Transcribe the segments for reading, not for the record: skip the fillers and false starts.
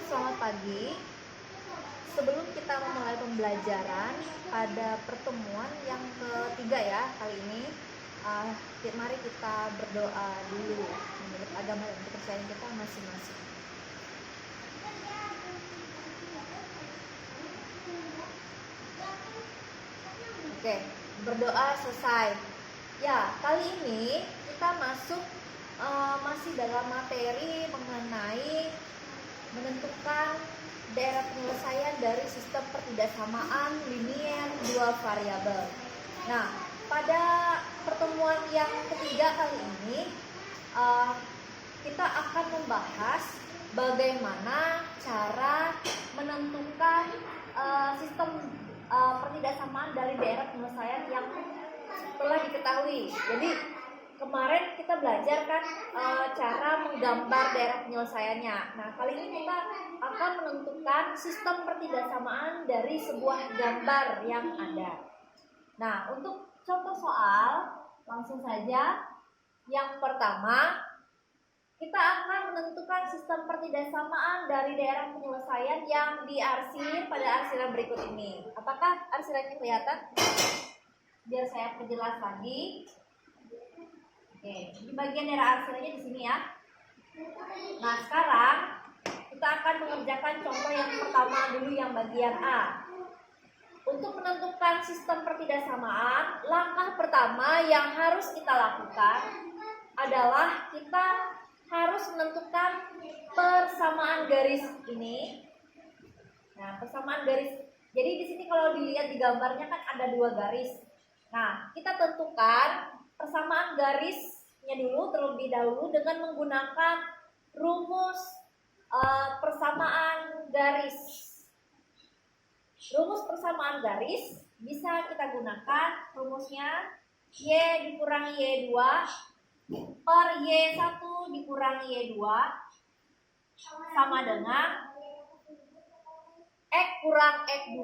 selamat pagi. Sebelum kita memulai pembelajaran pada pertemuan yang ketiga ya kali ini, mari kita berdoa dulu menurut agama dan kepercayaan kita masing-masing. Oke, berdoa selesai. Ya, kali ini kita masih dalam materi mengenai menentukan daerah penyelesaian dari sistem pertidaksamaan linier dua variabel. Nah, pada pertemuan yang ketiga kali ini kita akan membahas bagaimana cara menentukan sistem pertidaksamaan dari daerah penyelesaian yang telah diketahui. Jadi kemarin kita belajar kan cara menggambar daerah penyelesaiannya. Nah, kali ini kita akan menentukan sistem pertidaksamaan dari sebuah gambar yang ada. Nah, untuk contoh soal langsung saja. Yang pertama, kita akan menentukan sistem pertidaksamaan dari daerah penyelesaian yang diarsir pada arsiran berikut ini. Apakah arsirannya kelihatan? Biar saya perjelas lagi. Oke, di bagian daerah arsirannya di sini ya. Nah, sekarang kita akan mengerjakan contoh yang pertama dulu, yang bagian A. Untuk menentukan sistem pertidaksamaan, langkah pertama yang harus kita lakukan adalah kita harus menentukan persamaan garis ini. Nah, persamaan garis. Jadi di sini kalau dilihat di gambarnya kan ada dua garis. Nah, kita tentukan persamaan garisnya dulu terlebih dahulu dengan menggunakan rumus persamaan garis. Rumus persamaan garis bisa kita gunakan rumusnya Y dikurangi Y2 per Y1 dikurangi Y2 sama dengan X kurang X2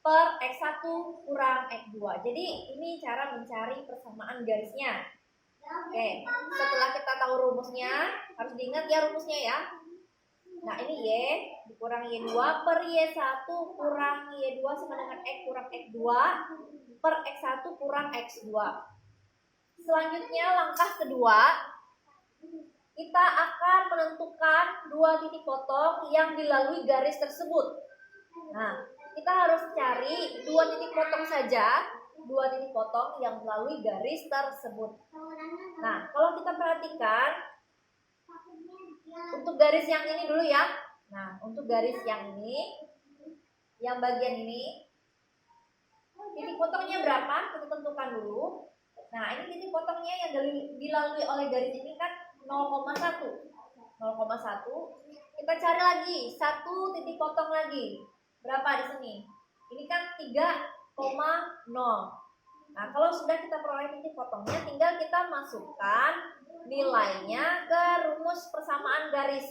per X1 kurang X2. Jadi ini cara mencari persamaan garisnya. Oke, setelah kita tahu rumusnya, harus diingat ya rumusnya ya. Nah, ini Y dikurangi Y2 per Y1 kurang Y2 sama dengan X kurang X2 per X1 kurang X2. Selanjutnya langkah kedua, kita akan menentukan dua titik potong yang dilalui garis tersebut. Nah, kita harus cari dua titik potong saja, dua titik potong yang melalui garis tersebut. Nah, kalau kita perhatikan untuk garis yang ini dulu ya. Nah, untuk garis yang ini, yang bagian ini, titik potongnya berapa? Kita tentukan dulu. Nah, ini titik potongnya yang dilalui oleh garis ini kan 0,1. 0,1. Kita cari lagi satu titik potong lagi. Berapa di sini? Ini kan 3,0. Nah, kalau sudah kita peroleh titik potongnya, tinggal kita masukkan nilainya ke rumus persamaan garis.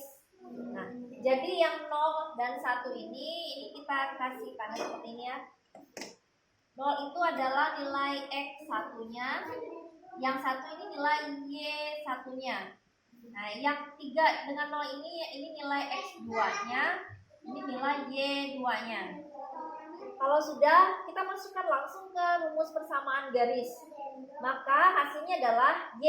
Nah, jadi yang 0 dan 1 ini kita kasih tanda seperti ini ya. 0 itu adalah nilai X1-nya, yang 1 ini nilai Y1-nya. Nah, yang 3 dengan 0 ini nilai X2-nya, ini nilai Y2-nya. Kalau sudah, kita masukkan langsung ke rumus persamaan garis. Maka hasilnya adalah Y.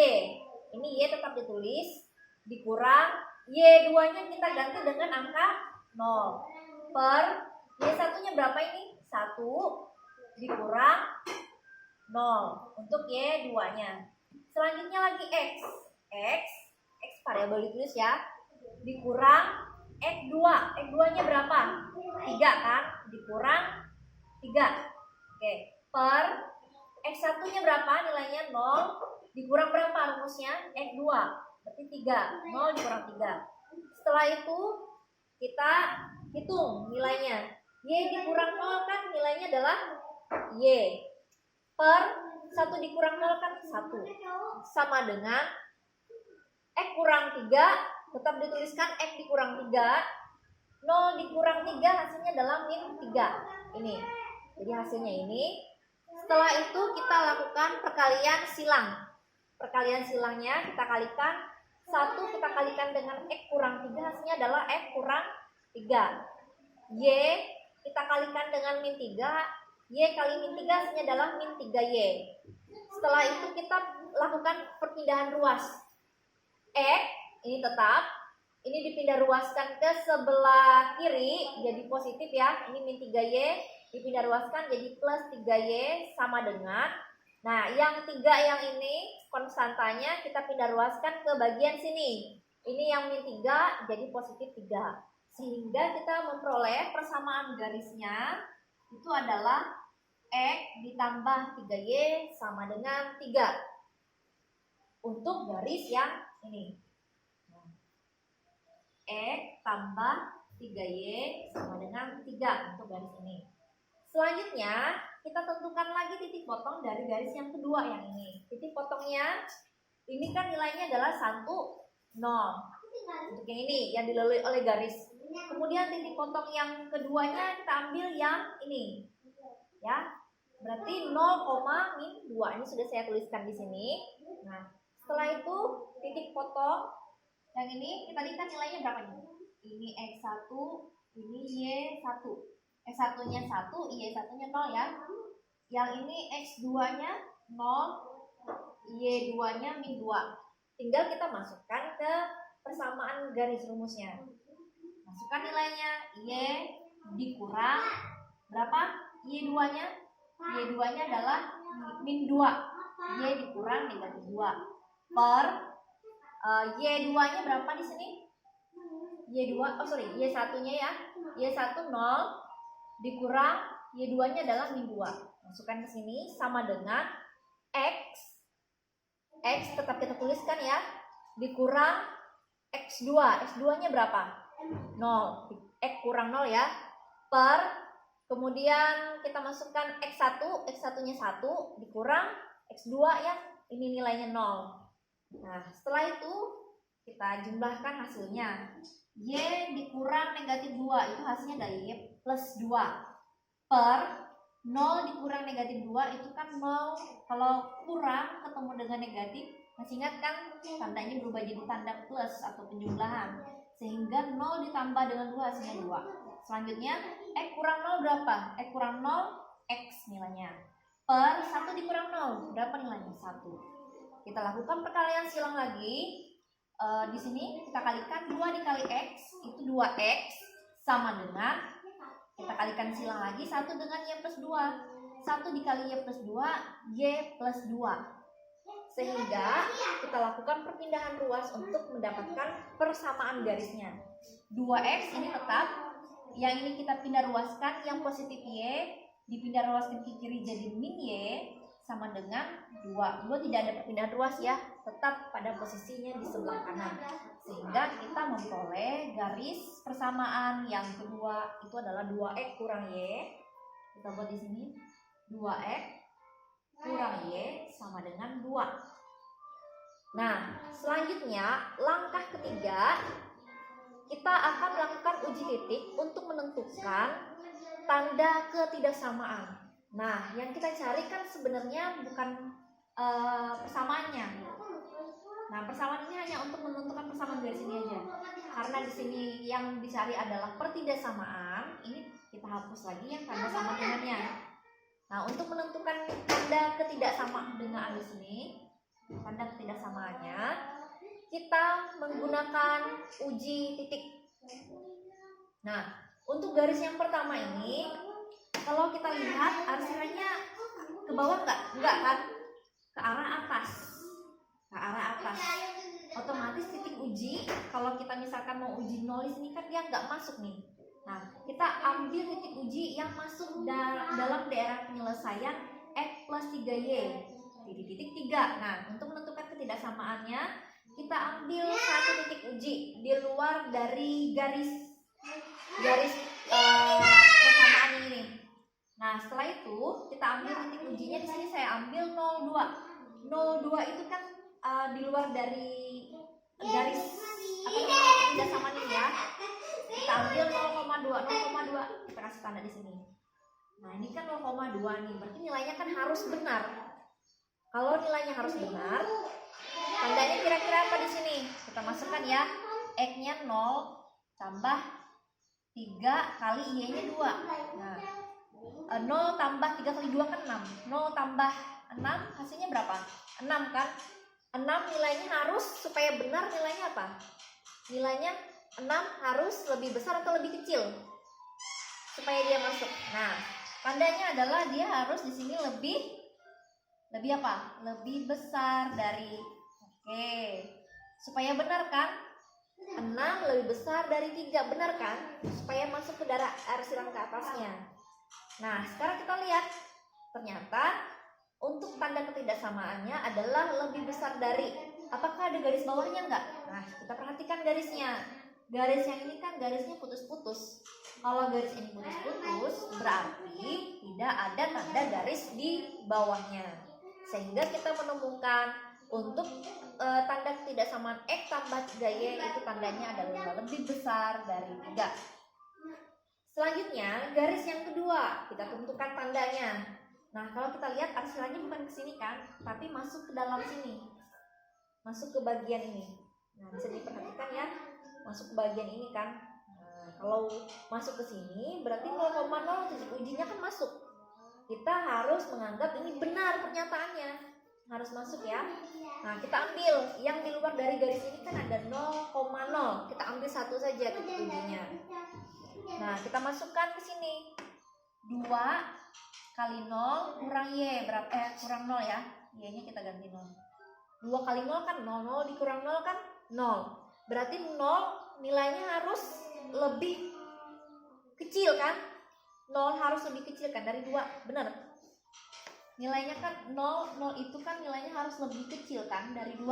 Ini Y tetap ditulis, dikurang Y2-nya kita ganti dengan angka 0. Per Y1-nya berapa ini? 1 dikurang 0 untuk Y2-nya. Selanjutnya lagi X. X variabel ditulis ya. Dikurang X2. X2-nya berapa? 3 kan? Dikurang 3. Oke, per X1-nya berapa? Nilainya 0. Dikurang berapa rumusnya? X2. Berarti 3. 0 dikurang 3. Setelah itu kita hitung nilainya. Y dikurang 0 kan nilainya adalah Y. Per 1 dikurang 0 kan 1. Sama dengan X kurang 3. Tetap dituliskan X dikurang 3. 0 dikurang 3 hasilnya adalah min 3. Ini. Jadi hasilnya ini. Setelah itu kita lakukan perkalian silang. Perkalian silangnya kita kalikan 1 kita kalikan dengan X kurang 3, hasilnya adalah X kurang 3. Y kita kalikan dengan min 3. Y kali min 3 hasilnya adalah min 3Y. Setelah itu kita lakukan perpindahan ruas. X ini tetap, ini dipindah ruaskan ke sebelah kiri jadi positif ya. Ini min 3Y dipindah ruaskan jadi plus 3Y sama dengan, nah yang 3 yang ini konstantanya kita pindah ruaskan ke bagian sini. Ini yang min 3 jadi positif 3. Sehingga kita memperoleh persamaan garisnya itu adalah X ditambah 3Y sama dengan 3. Untuk garis yang ini. X tambah 3Y sama dengan 3 untuk garis ini. Selanjutnya kita tentukan lagi titik potong dari garis yang kedua yang ini. Titik potongnya ini kan nilainya adalah 1, 0. Untuk yang ini yang dilalui oleh garis. Kemudian titik potong yang keduanya kita ambil yang ini. Ya. Berarti 0, min 2. Ini sudah saya tuliskan di sini. Nah, setelah itu titik potong yang ini kita lihat nilainya berapa nih? Ini X1, ini Y1. X1-nya 1, Y1-nya 0 ya. Yang ini X2-nya 0, Y2-nya min 2. Tinggal kita masukkan ke persamaan garis rumusnya. Masukkan nilainya, Y dikurang berapa? Y2-nya? Y2-nya adalah min 2. Y dikurang negatif 2. Per Y2-nya berapa di sini? Y1-nya ya. Y1 0 dikurang Y2-nya adalah min 2. Masukkan ke sini sama dengan X. X tetap kita tuliskan ya. Dikurang X2. X2-nya berapa? 0. X kurang 0 ya. Per kemudian kita masukkan X1. X1-nya 1 dikurang X2 ya. Ini nilainya 0. Nah, setelah itu kita jumlahkan hasilnya. Y dikurang negatif 2 itu hasilnya dari Y plus 2 per 0 dikurang negatif 2 itu kan 0. Kalau kurang ketemu dengan negatif, masih ingat kan tandanya berubah jadi tanda plus atau penjumlahan. Sehingga 0 ditambah dengan 2 hasilnya 2. Selanjutnya X kurang 0 berapa? X kurang 0 X nilainya. Per 1 dikurang 0 berapa nilainya? 1. Kita lakukan perkalian silang lagi. Di sini kita kalikan 2 dikali X itu 2X sama dengan, kita kalikan silang lagi 1 dengan Y plus 2. 1 dikali Y plus 2 Y plus 2. Sehingga kita lakukan perpindahan ruas untuk mendapatkan persamaan garisnya. 2X ini tetap, yang ini kita pindah ruaskan, yang positif Y dipindah ruaskan ke kiri jadi min Y sama dengan 2. 2 tidak ada perpindahan ruas ya, tetap pada posisinya di sebelah kanan. Sehingga kita memperoleh garis persamaan yang kedua itu adalah 2X kurang Y. Kita buat di sini 2X kurang Y sama dengan 2. Nah, selanjutnya langkah ketiga kita akan melakukan uji titik untuk menentukan tanda ketidaksamaan. Nah, yang kita cari kan sebenarnya bukan persamaannya. Nah, persamaan ini hanya untuk menentukan persamaan garis ini aja. Karena di sini yang dicari adalah pertidaksamaan, ini kita hapus lagi yang tanda sama dengannya. Nah, untuk menentukan tanda ketidaksamaan dengan di sini, tanda ketidaksamaannya, kita menggunakan uji titik. Nah, untuk garis yang pertama ini, kalau kita lihat arsirannya ke bawah enggak kan? Ke arah atas. Ke arah atas. Otomatis titik uji, kalau kita misalkan mau uji 0 di sini kan dia enggak masuk nih. Nah, kita ambil titik uji yang masuk dalam daerah penyelesaian X plus 3Y di titik 3. Nah, untuk menentukan ketidaksamaannya, kita ambil satu titik uji di luar dari garis persamaan ini. Nah, setelah itu kita ambil titik ujinya, di sini saya ambil 02. 02 itu kan di luar dari garis ketidaksamaan ini ya. Kita ambil 0,2 kita kasih tanda di sini. Nah, ini kan 0,2 nih, berarti nilainya kan harus benar. Kalau nilainya harus benar, tandanya kira-kira apa di sini? Kita masukkan ya, X-nya 0 tambah 3 kali Y-nya 2. Nah, 0 tambah 3 kali 2 kan 6. 0 tambah 6 hasilnya berapa? 6 kan? 6 nilainya harus, supaya benar nilainya apa? Nilainya 6 harus lebih besar atau lebih kecil supaya dia masuk. Nah, tandanya adalah dia harus di sini lebih apa? Lebih besar dari, oke. Supaya benar kan? 6 lebih besar dari 3, benar kan? Supaya masuk ke silang ke atasnya. Nah, sekarang kita lihat. Ternyata untuk tanda ketidaksamaannya adalah lebih besar dari. Apakah ada garis bawahnya enggak? Nah, kita perhatikan garisnya. Garis yang ini kan garisnya putus-putus. Kalau garis ini putus-putus, berarti tidak ada tanda garis di bawahnya. Sehingga kita menemukan untuk tanda ketidaksamaan X tambah 3Y itu tandanya adalah lebih besar dari 3. Selanjutnya, garis yang kedua, kita tentukan tandanya. Nah, kalau kita lihat arsilanya bukan ke sini kan, tapi masuk ke dalam sini. Masuk ke bagian ini. Nah, bisa diperhatikan ya, masuk ke bagian ini kan. Nah, kalau masuk ke sini, berarti 0,0 titik ujinya kan masuk. Kita harus menganggap ini benar pernyataannya. Harus masuk ya. Nah, kita ambil yang di luar dari garis ini kan ada 0,0. Kita ambil satu saja titik ujinya. Nah, kita masukkan ke sini. 2 kali 0 kurang Y berapa? Kurang 0 ya. Y-nya kita ganti 0. 2 kali 0 kan 0, 0 dikurang 0 kan 0. Berarti 0 nilainya harus lebih kecil kan? 0 harus lebih kecil kan dari 2, benar? Nilainya kan 0, 0 itu kan nilainya harus lebih kecil kan dari 2.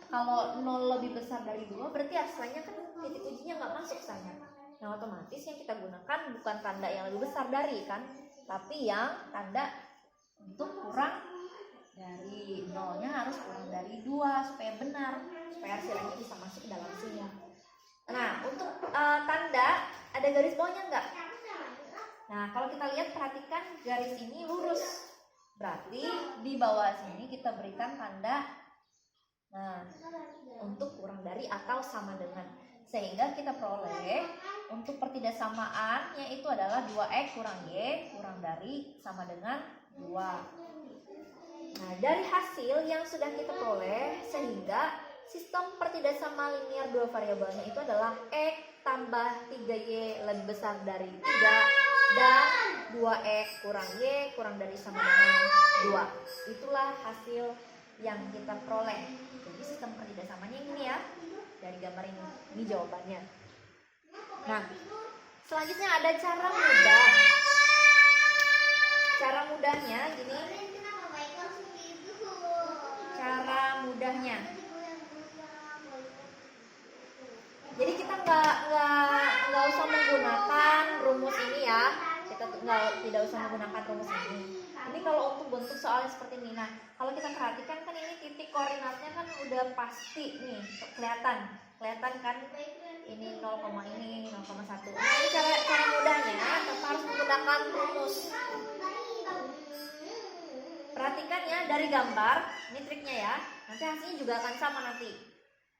Kalau 0 lebih besar dari 2, berarti asalnya kan titik ujinya nggak masuk sana. Nah, otomatis yang kita gunakan bukan tanda yang lebih besar dari kan, tapi yang tanda untuk kurang dari 0-nya harus kurang dari 2 supaya benar, supaya hasilnya bisa masuk dalam sini. Nah, untuk tanda ada garis bawahnya enggak? Nah, kalau kita lihat, perhatikan garis ini lurus. Berarti di bawah sini kita berikan tanda untuk kurang dari atau sama dengan. Sehingga kita peroleh untuk pertidaksamaan yaitu adalah 2X kurang Y kurang dari sama dengan 2. Nah, dari hasil yang sudah kita peroleh, sehingga sistem pertidaksama linear dua variabelnya itu adalah X tambah 3Y lebih besar dari 3 dan 2X kurang Y kurang dari sama dengan 2. Itulah hasil yang kita peroleh. Jadi sistem pertidaksamanya ini ya, dari gambar ini. Ini jawabannya. Nah, selanjutnya ada cara mudah. Cara mudahnya gini. Cara mudahnya. Jadi kita nggak usah menggunakan rumus ini ya. Kita tidak usah menggunakan rumus ini. Ini kalau untuk bentuk soalnya seperti ini. Nah, kalau kita perhatikan kan ini titik koordinatnya kan udah pasti nih, kelihatan kan? Ini 0, ini 0,1. Nah, ini cara mudahnya tanpa harus menggunakan rumus. Perhatikan ya dari gambar, ini triknya ya. Nanti hasilnya juga akan sama nanti.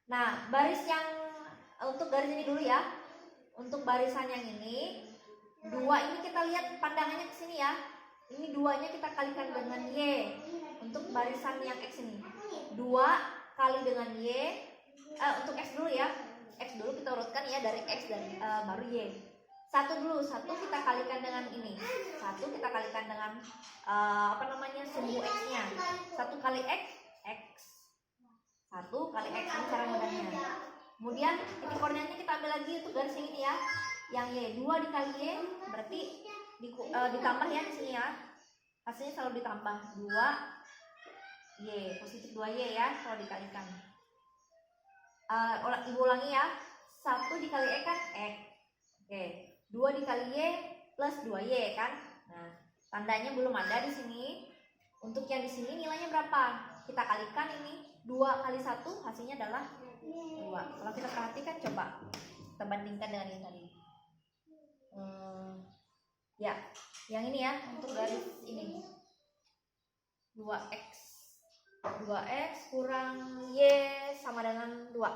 Nah, untuk garis ini dulu ya. Untuk barisan yang ini, 2 ini kita lihat pandangannya ke sini ya. Ini 2-nya kita kalikan dengan Y. Untuk barisan yang X ini, 2 kali dengan Y. Untuk X dulu ya. X dulu kita urutkan ya, dari X dan baru Y. 1 dulu, 1 kita kalikan dengan ini. 1 kita kalikan dengan sumbu X-nya. 1 kali X, X. 1 kali X, ini cara mudahnya. Kemudian titik koordinatnya kita ambil lagi untuk garis yang ini ya. Yang Y, 2 dikali Y berarti ditambah ya di sini ya. Hasilnya selalu ditambah 2Y, positif 2Y ya kalau dikalikan. Ibu ulangi ya. 1 dikali E kan X. Oke. 2 dikali Y plus 2Y kan. Nah, tandanya belum ada di sini. Untuk yang di sini nilainya berapa? Kita kalikan ini 2 kali 1 hasilnya adalah 2. Kalau kita perhatikan, coba kita bandingkan dengan yang tadi. Ya, yang ini ya, untuk garis ini 2X kurang Y sama dengan 2.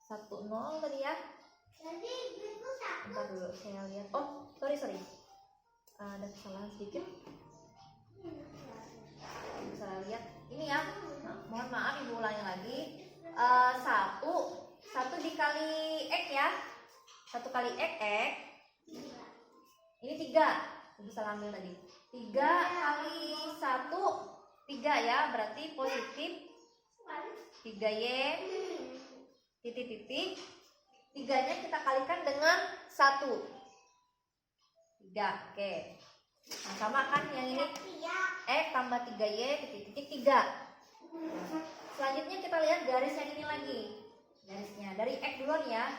1, 0 tadi ya. dulu, saya lihat. Oh, sorry. Ada kesalahan sedikit. Bisa lihat ini ya. Nah, mohon maaf ibu ulangi lagi. 1 dikali X ya. 1 kali X. Ini 3. Ibu salah ambil tadi. 3 kali 1 3 ya, berarti positif 3Y titik. 3-nya kita kalikan dengan 1. 3. Oke. Nah, sama kan yang ini X tambah 3Y titik 3. Nah, selanjutnya kita lihat garis yang ini lagi. Garisnya dari X duluan ya.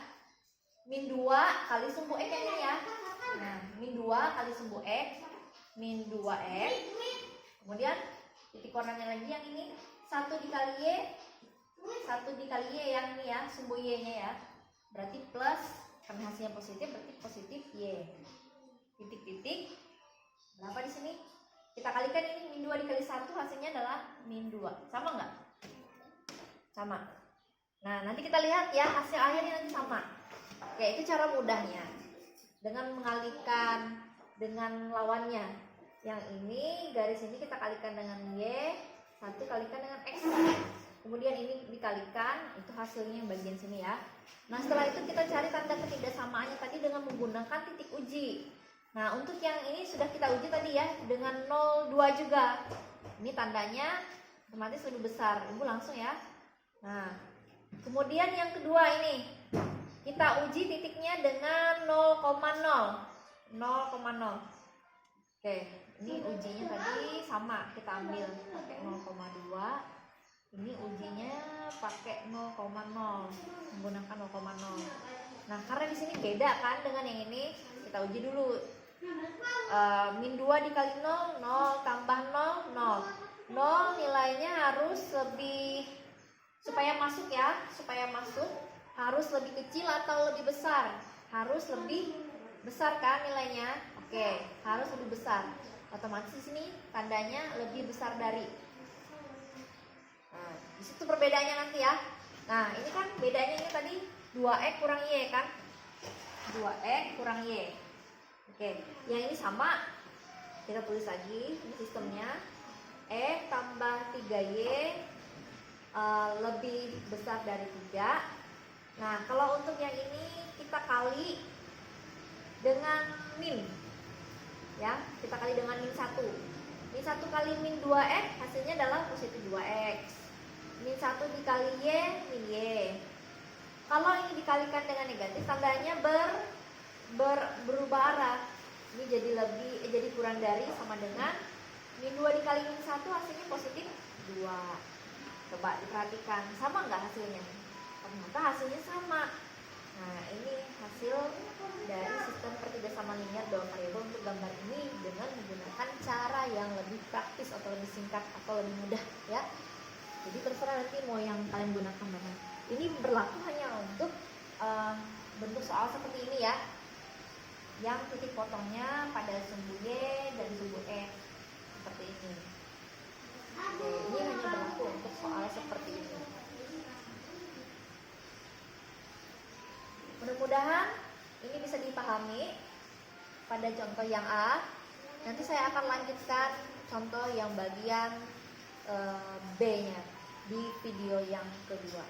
Min 2 kali sumbu X yang ini ya. Nah, min 2 kali sumbu X, min 2X. Kemudian titik koordinatnya lagi yang ini 1 dikali Y, 1 dikali Y yang ini ya, sumbu Y-nya ya. Berarti plus, karena hasilnya positif berarti positif Y. Titik. Berapa di sini? Kita kalikan ini min 2 dikali 1 hasilnya adalah min 2. Sama nggak? Sama. Nah, nanti kita lihat ya hasil akhirnya nanti sama. Oke, itu cara mudahnya. Dengan mengalihkan dengan lawannya. Yang ini garis ini kita kalikan dengan Y, 1 kalikan dengan X. Kemudian ini dikalikan, itu hasilnya yang bagian sini ya. Nah, setelah itu kita cari tanda ketidaksamaannya tadi dengan menggunakan titik uji. Nah, untuk yang ini sudah kita uji tadi ya, dengan 0,2 juga. Ini tandanya otomatis lebih besar. Ibu langsung ya. Nah, kemudian yang kedua ini, kita uji titiknya dengan 0,0. Oke, ini ujinya tadi sama, kita ambil pakai 0,2. Ini ujinya pakai 0,0, menggunakan 0,0. Nah, karena di sini beda kan dengan yang ini, kita uji dulu. Min 2 dikali 0, 0 tambah 0, 0. 0 nilainya harus lebih, supaya masuk ya, harus lebih kecil atau lebih besar? Harus lebih besar kan nilainya? Oke, harus lebih besar. Otomatis di sini tandanya lebih besar dari. Nah, di situ perbedaannya nanti ya. Nah, ini kan bedanya ini tadi 2X kurang Y kan? 2X kurang Y. Oke, yang ini sama. Kita tulis lagi, ini sistemnya. X tambah 3Y lebih besar dari 3. Nah, kalau untuk yang ini kita kali dengan min. Ya, kita kali dengan min 1. Min 1 kali min 2X hasilnya adalah positif 2X. Min 1 dikali Y, min Y. Kalau ini dikalikan dengan negatif, tandanya berubah arah. Ini jadi kurang dari, sama dengan min 2 dikali min 1 hasilnya positif 2. Coba diperhatikan, sama nggak hasilnya? Ternyata hasilnya sama. Nah, ini hasil dari sistem pertigasamaan linear dua variabel untuk gambar ini dengan menggunakan cara yang lebih praktis atau lebih singkat atau lebih mudah ya. Jadi terserah nanti mau yang kalian gunakan mana. Ini berlaku hanya untuk bentuk soal seperti ini ya, yang titik potongnya pada sumbu Y dan sumbu X seperti ini. Oke, ini hanya berlaku untuk soal seperti ini. Mudah-mudahan ini bisa dipahami pada contoh yang A. Nanti saya akan lanjutkan contoh yang bagian B-nya di video yang kedua.